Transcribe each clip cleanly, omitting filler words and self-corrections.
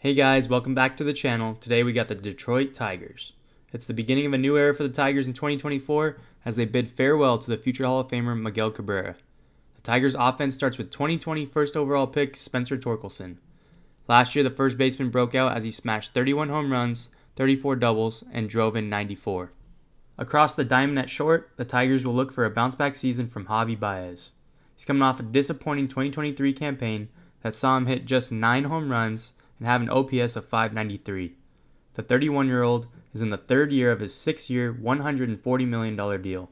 Hey guys, welcome back to the channel. Today we got the Detroit Tigers. It's the beginning of a new era for the Tigers in 2024 as they bid farewell to the future Hall of Famer Miguel Cabrera. The Tigers offense starts with 2020 first overall pick Spencer Torkelson. Last year the first baseman broke out as he smashed 31 home runs, 34 doubles, and drove in 94. Across the diamond at short, the Tigers will look for a bounce-back season from Javi Baez. He's coming off a disappointing 2023 campaign that saw him hit just 9 home runs and have an OPS of .593. The 31-year-old is in the third year of his 6-year, $140 million deal.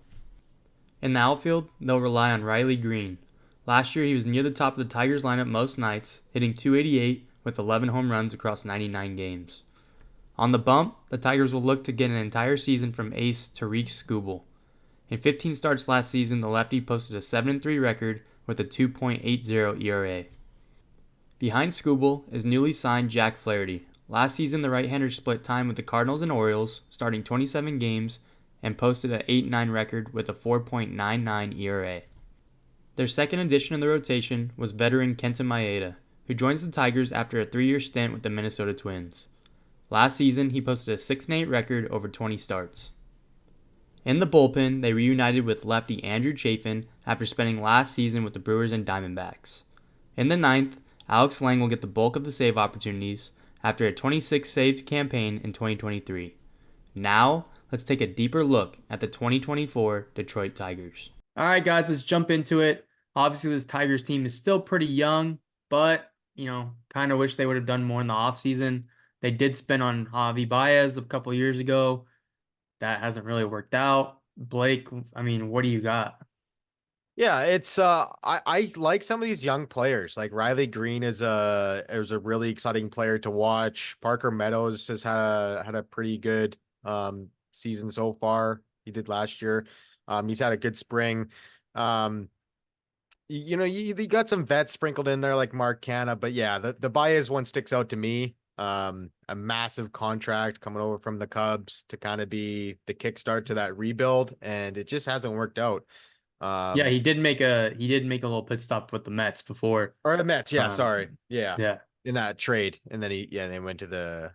In the outfield, they'll rely on Riley Green. Last year, he was near the top of the Tigers lineup most nights, hitting .288 with 11 home runs across 99 games. On the bump, the Tigers will look to get an entire season from ace Tariq Skubal. In 15 starts last season, the lefty posted a 7-3 record with a 2.80 ERA. Behind Skubal is newly signed Jack Flaherty. Last season, the right-hander split time with the Cardinals and Orioles, starting 27 games, and posted an 8-9 record with a 4.99 ERA. Their second addition in the rotation was veteran Kenta Maeda, who joins the Tigers after a 3-year stint with the Minnesota Twins. Last season, he posted a 6-8 record over 20 starts. In the bullpen, they reunited with lefty Andrew Chafin after spending last season with the Brewers and Diamondbacks. In the ninth, Alex Lang will get the bulk of the save opportunities after a 26-save campaign in 2023. Now, let's take a deeper look at the 2024 Detroit Tigers. All right, guys, let's jump into it. Obviously, this Tigers team is still pretty young, but, kind of wish they would have done more in the offseason. They did spend on Javi Baez a couple of years ago. That hasn't really worked out. Blake, what do you got? Yeah, it's I like some of these young players. Like Riley Green is a really exciting player to watch. Parker Meadows has had a pretty good season so far. He did last year. He's had a good spring. Um you got some vets sprinkled in there like Mark Canna, but yeah, the Baez one sticks out to me. A massive contract coming over from the Cubs to kind of be the kickstart to that rebuild, and it just hasn't worked out. Yeah, Um, he did make a little pit stop with the Mets before. or the Mets, yeah, Um, sorry. Yeah. yeah, In that trade. And then they went to the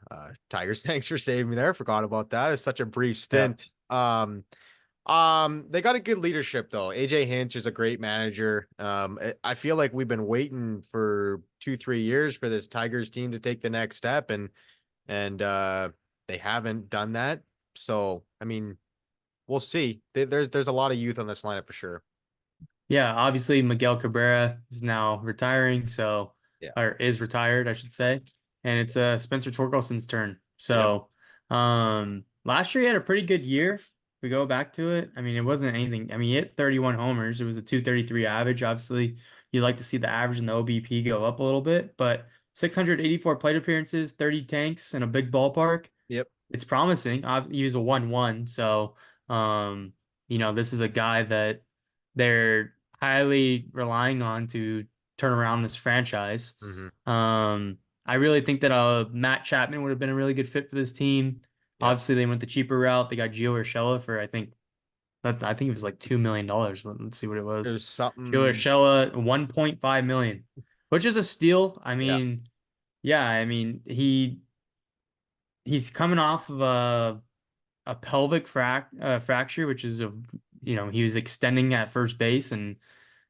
Tigers. Thanks for saving me there. Forgot about that. It's such a brief yeah, stint. They got a good leadership though. AJ Hinch is a great manager. I feel like we've been waiting for 2-3 years for this Tigers team to take the next step, and they haven't done that. So we'll see. There's a lot of youth on this lineup for sure. yeah. Obviously, Miguel Cabrera is now retiring, Yeah. or is retired, I should say, and it's Spencer Torkelson's turn. Yep. Last year he had a pretty good year. If we go back to it, it wasn't anything. He hit 31 homers. It was a 233 average. Obviously, you'd like to see the average and the OBP go up a little bit, but 684 plate appearances, 30 tanks, in a big ballpark. Yep. It's promising. He was a 1-1, so this is a guy that they're highly relying on to turn around this franchise. Hmm. I really think that Matt Chapman would have been a really good fit for this team. Yep. Obviously, they went the cheaper route. They got Gio Urshela for I think it was like $2 million. Let's see what it was. There's Gio something. Urshela, 1.5 million, which is a steal. Yeah. Yeah, he's coming off of a pelvic fracture, which is he was extending at first base and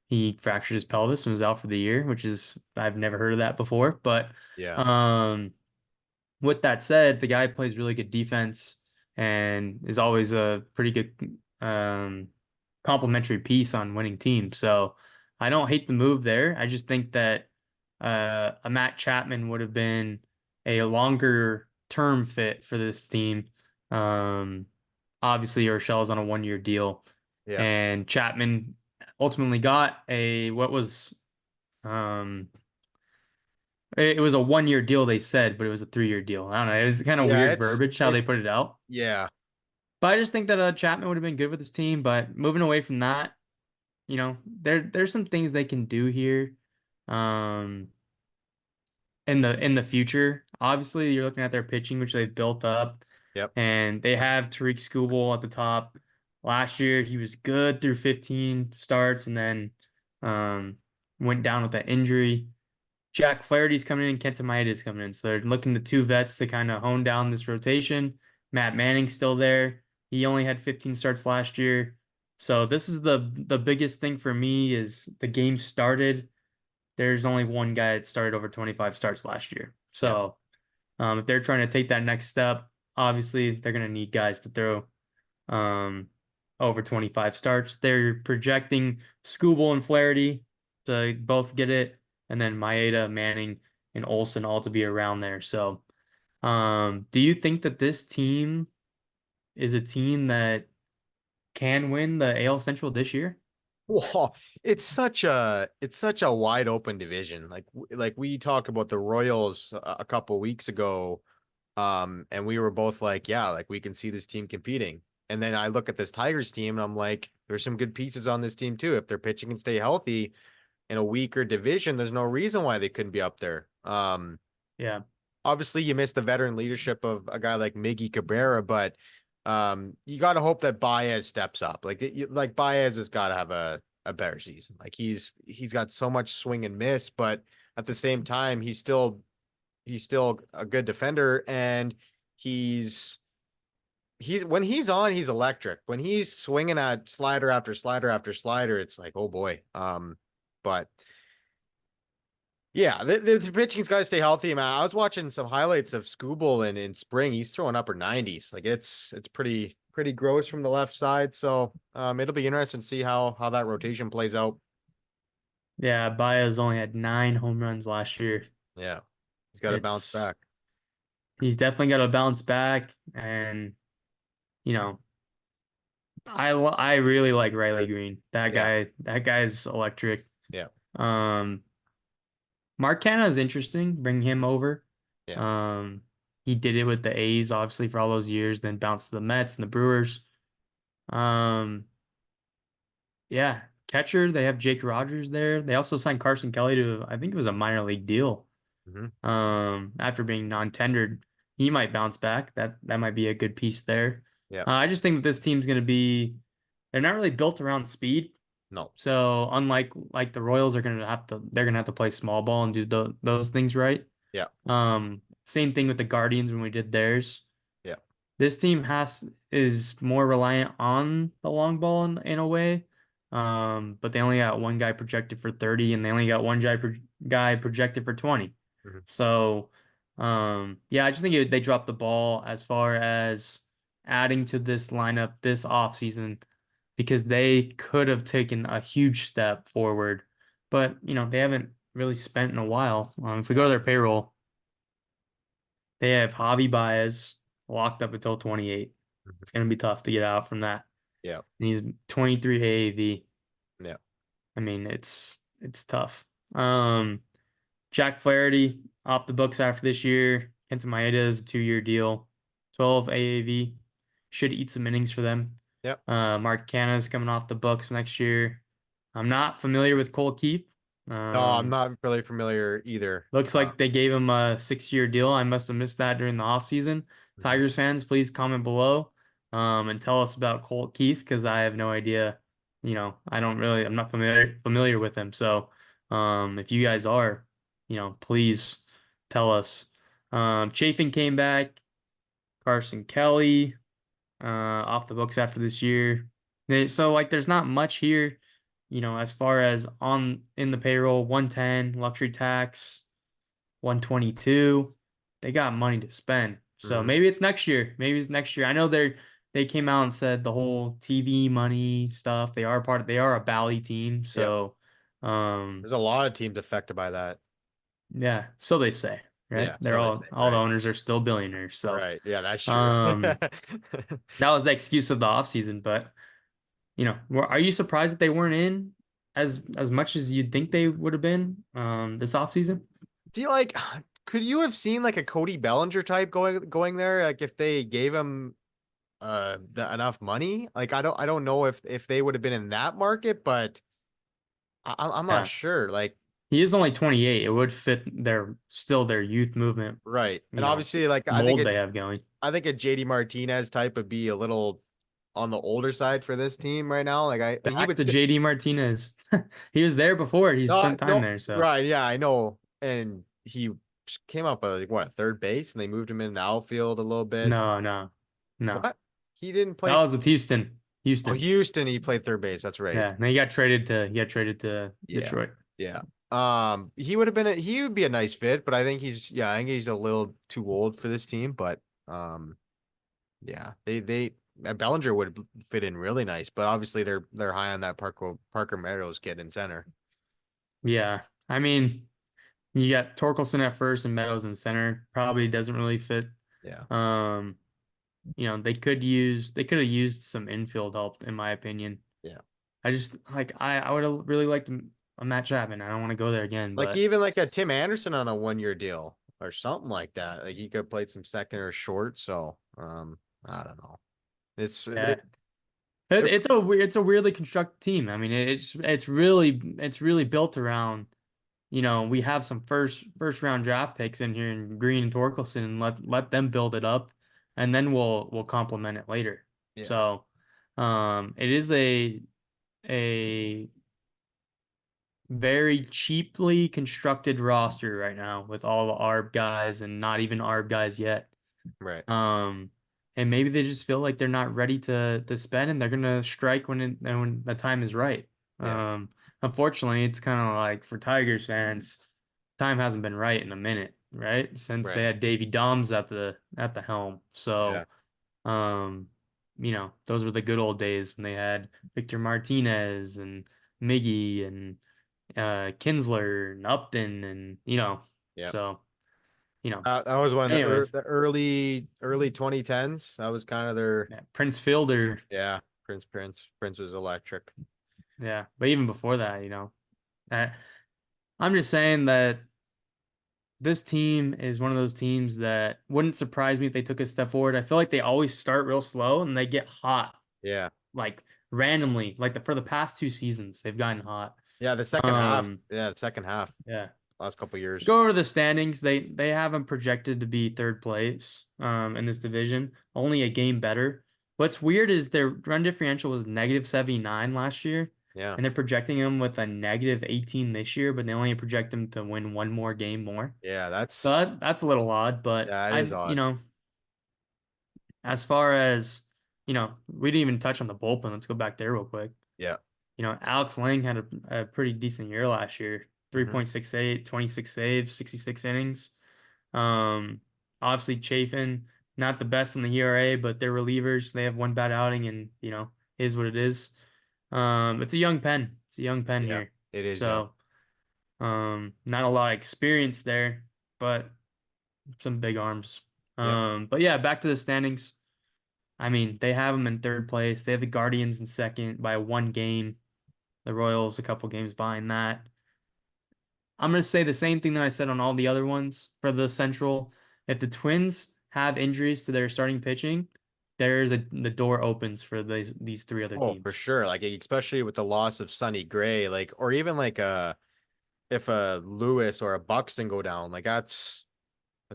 he fractured his pelvis and was out for the year, which is I've never heard of that before. But Yeah. um, with that said, the guy plays really good defense and is always a pretty good complementary piece on winning teams. So I don't hate the move there. I just think that a Matt Chapman would have been a longer term fit for this team. Um, Obviously, Urshela's on a 1-year deal, Yeah. and Chapman ultimately got um, it was a 1-year deal, they said, but it was a 3-year deal. I don't know. It was kind of Yeah, weird it's verbiage how they it's put it out. yeah. But I just think that Chapman would have been good with his team. But moving away from that, there's some things they can do here. Um, in the future. Obviously, you're looking at their pitching, which they've built up, Yep. and they have Tariq Skubal at the top. Last year, he was good through 15 starts, and then um, went down with that injury. Jack Flaherty's coming in, Kenta Maeda's coming in. So they're looking to two vets to kind of hone down this rotation. Matt Manning's still there. He only had 15 starts last year. So this is the biggest thing for me is the game started. There's only one guy that started over 25 starts last year. Yeah. So if they're trying to take that next step, obviously they're going to need guys to throw um, over 25 starts. They're projecting Skubal and Flaherty to both get it, and then Maeda, Manning, and Olson all to be around there. So, do you think that this team is a team that can win the AL Central this year? Well, it's such a wide open division. Like we talked about the Royals a couple weeks ago, and we were both like, yeah, like we can see this team competing. And then I look at this Tigers team and I'm like, there's some good pieces on this team too. If they're pitching and stay healthy in a weaker division, there's no reason why they couldn't be up there. Yeah, Obviously you miss the veteran leadership of a guy like Miggy Cabrera, but you got to hope that Baez steps up. Like Baez has got to have a better season. Like he's got so much swing and miss, but at the same time he's still a good defender, and he's he's when he's on, he's electric. When he's swinging at slider after slider after slider, it's like, oh boy. But yeah, the pitching's got to stay healthy, man. I was watching some highlights of Scooble in spring. He's throwing upper 90s. Like it's pretty gross from the left side. So it'll be interesting to see how that rotation plays out. yeah. Baez only had 9 home runs last year. Yeah. He's got to bounce It's back. he's definitely got to bounce back, and you know, I really like Riley Green. Yeah. That guy's electric. Yeah. Um, Mark Canha is interesting. Bring him over. Yeah. Um, he did it with the A's, obviously, for all those years, then bounced to the Mets and the Brewers. Um, yeah, catcher, they have Jake Rogers there. They also signed Carson Kelly to, I think it was a minor league deal. Hmm. After being non-tendered, he might bounce back. That might be a good piece there. Yeah. I just think that this team's going to be, they're not really built around speed. No. So unlike like the Royals are they're gonna have to play small ball and do those things right. Yeah. Same thing with the Guardians when we did theirs. Yeah. This team is more reliant on the long ball in a way. But they only got one guy projected for 30 and they only got one guy projected for 20. Hmm. So, yeah, I just think they dropped the ball as far as adding to this lineup this offseason because they could have taken a huge step forward, but they haven't really spent in a while. If we go to No. their payroll, they have Javi Baez locked up until 28. Mhm. It's going to be tough to get out from that. Yeah. And he's 23 AAV. Yeah. I mean, it's tough. Jack Flaherty off the books after this year. Kenta Maeda is a 2-year deal. 12 AAV. Should eat some innings for them. Yep. Mark Canha is coming off the books next year. I'm not familiar with Cole Keith. No, I'm Um, not really familiar either. Looks like they gave him a 6-year deal. I must have missed that during the offseason. Mhm. Tigers fans, please comment below and tell us about Colt Keith because I have no idea. I'm not familiar with him. So if you guys are, please tell us. Chafin came back. Carson Kelly off the books after this year. So like, there's not much here as far as on in the payroll, 110 luxury tax, 122. They got money to spend. So Mhm. maybe it's next year. Maybe it's next year. I know they came out and said the whole TV money stuff. They are a Bally team. Yep. So There's a lot of teams affected by that. yeah, so they say, right? Yeah, They're so they say, all the right? owners are still billionaires. So Right. Yeah, that's true. um that was the excuse of the offseason, but are you surprised that they weren't in as much as you'd think they would have been this offseason? Do you like could you have seen like a Cody Bellinger type going there? Like if they gave him enough money? Like I don't know if they would have been in that market, but I'm not Yeah. sure. Like He is only 28. It would fit their youth movement, right. And obviously like mold they have going. I think a JD Martinez type would be a little on the older side for this team right now. Like I he Back would to still JD Martinez. He was there before. He no spent time no there, so right, yeah, I know. and he came up like what, third base, and they moved him in the outfield a little bit. No, no, no. What? He didn't That play. was with Houston. Oh, Houston. Houston, he played third base. That's right. Yeah. And then he got traded to Yeah. Detroit. Yeah. He would have been he would be a nice fit, but I think he's a little too old for this team. But yeah, they Bellinger would fit in really nice, but obviously they're high on that Parker Meadows kid in center. Yeah. I mean, you got Torkelson at first and Meadows in center. Probably doesn't really fit. Yeah. Um, they could have used some infield help in my opinion. Yeah. I just like I would have really liked a Matt Chapman. I don't want to go there again, Like but even like a Tim Anderson on a 1 year deal or something like that. Like he could have played some second or short. So I don't know. It's yeah. it, it It's a weirdly constructed team. I mean, it's really built around, we have some first round draft picks in here in Green and Torkelson and let them build it up and then we'll complement it later. yeah, So, it is a very cheaply constructed roster right now with all the ARB guys and not even ARB guys yet. right. Um, and maybe they just feel like they're not ready to spend and they're gonna strike when the time is right. Yeah. Unfortunately, it's kind of like for Tigers fans, time hasn't been right in a minute, right? Since they Right. had Davy Doms at the helm. Yeah. So, those were the good old days when they had Victor Martinez and Miggy and Kinsler and Upton and Yeah. so That was one of anyways, the early 2010s. That was kind of their yeah, Prince Fielder. yeah. Prince was electric. Yeah, but even before that, I, I'm just saying that this team is one of those teams that wouldn't surprise me if they took a step forward. I feel like they always start real slow and they get hot Yeah. like randomly. Like for the past two seasons, they've gotten hot. Yeah, the second half. Um, Yeah, the second half. yeah. Last couple years. Go over the standings. They have them projected to be third place in this division, only a game better. What's weird is their run differential was negative 79 last year, Yeah. and they're projecting them with a negative 18 this year, but they only project them to win one more game more. Yeah, So that's a little odd, but yeah, it is odd. as far as, we didn't even touch on the bullpen. Let's go back there real quick. Yeah. Alex Lang had a pretty decent year last year. Hmm. 3.68, 26 saves, 66 innings. Um, Obviously Chafin, not the best in the ERA, but they're relievers. They have one bad outing and, is what it is. It's a young pen. It's a young pen Yeah, here. it is young. So, not a lot of experience there, but some big arms. Yep. But yeah, back to the standings. I mean, they have them in third place. They have the Guardians in second by one game. The Royals a couple games behind that. I'm going to say the same thing that I said on all the other ones for the Central. If the Twins have injuries to their starting pitching, the door opens for these three other Oh, for teams. sure. Like especially with the loss of Sonny Gray, like or even like if a Lewis or a Buxton go down, like that's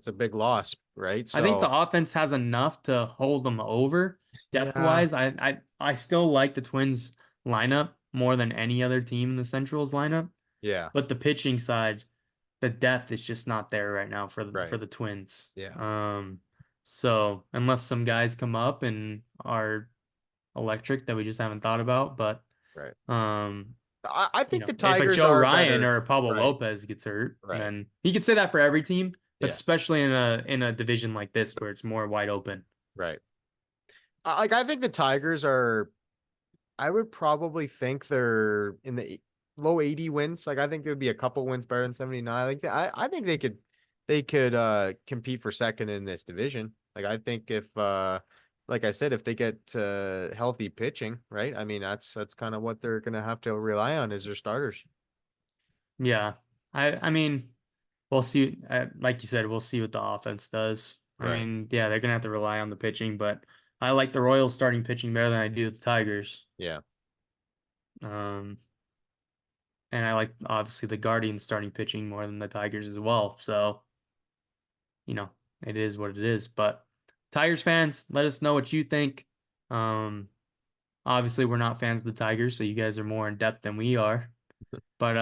a big loss, right? I think the So offense has enough to hold them over depth yeah, wise. I still like the Twins lineup more than any other team in the Central's lineup, yeah, but the pitching side, the depth is just not there right now for right. the Twins. Yeah, So unless some guys come up and are electric that we just haven't thought about, but right. um, I think the if a Tigers Joe are Ryan better. or a Pablo Right, Lopez gets hurt, right. then he could say that for every team, but Yeah, especially in a division like this where it's more wide open. right. I think the Tigers are I would probably think they're in the low 80 wins. Like I think there'd be a couple wins better than 79. Like I think they could compete for second in this division. Like I think if like I said, if they get healthy pitching, right? I mean that's kind of what they're gonna have to rely on is their starters. Yeah, I mean we'll see. Like you said, we'll see what the offense does. I Right. mean, yeah, they're gonna have to rely on the pitching, but I like the Royals starting pitching better than I do the Tigers. Yeah. Um, and I like obviously the Guardians starting pitching more than the Tigers as well. So, you know, it is what it is. But Tigers fans, let us know what you think. Um, Obviously we're not fans of the Tigers, so you guys are more in depth than we are. But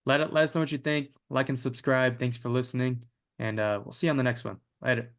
Let us know what you think. Like and subscribe. Thanks for listening, and we'll see you on the next one. Later.